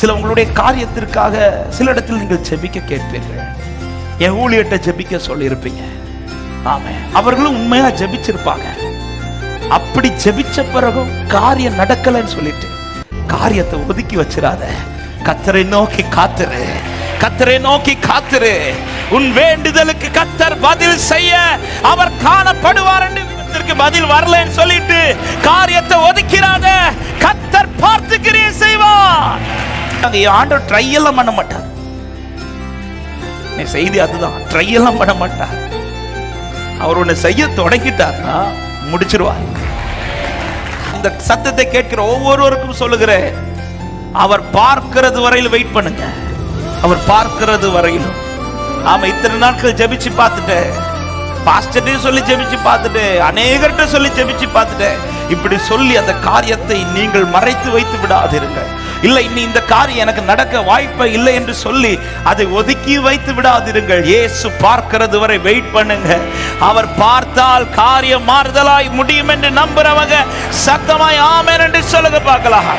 சில உங்களுடைய காரியத்திற்காக சில இடத்தில் நீங்கள் ஜெபிக்க கேட்பீர்கள். என் ஊழியர்கிட்ட ஜெபிக்க சொல்லியிருப்பீங்க. ஆமே, அவர்களும் உண்மையா ஜெபிச்சிருப்பாங்க. அப்படி ஜெபிச்ச பிறகும் காரியம் நடக்கலன்னு சொல்லிட்டு காரியத்தை ஒதுக்கி வச்சிடாத. கர்த்தரை நோக்கி காத்துரு, கர்த்தரை நோக்கி காத்துரு. உன் வேண்டுதலுக்கு கர்த்தர் பதில் செய்ய அவர் காணப்படுவார் என்று பதில் வரலன்னு சொல்லிட்டு காரியத்தை ஒதுக்கிறாத. கர்த்தர் பார்த்துக்கிறே செய்வார். ஆண்டவர் ட்ரை எல்லாம் பண்ண மாட்டார். செய்தி அதுதான், ட்ரை எல்லாம் பண்ண மாட்டார். அவர் ஒன்னு செய்ய தொடங்கிட்டார்னா முடிச்சிருவார். இந்த சத்தத்தை கேட்கிற ஒவ்வொருவருக்கும் சொல்லுகிறேன், அவர் பார்க்கிறது வரையில் வெயிட் பண்ணுங்க. அவர் பார்க்கிறது வரையிலும். ஆமா, இத்தனை நாட்கள் ஜெபிச்சு பார்த்துட்டேன், பாஸ்டர்ட்ட சொல்லி ஜெபிச்சு பார்த்துட்டேன், அநேகர்கிட்ட சொல்லி ஜெபிச்சு பார்த்துட்டேன். இப்படி சொல்லி அந்த காரியத்தை நீங்கள் மறைத்து வைத்து விடாதீர்கள். இல்லை, இனி இந்த காரியம் எனக்கு நடக்க வாய்ப்பை இல்லை என்று சொல்லி அதை ஒதுக்கி வைத்து விடாதீர்கள். இயேசு பார்க்கிறது வரை வெயிட் பண்ணுங்க. அவர் பார்த்தால் காரியம் மாறுதலாய் முடியும் என்று நம்புறவங்க சத்தமாய் ஆமென் என்று சொல்லுங்க பார்க்கலாம்.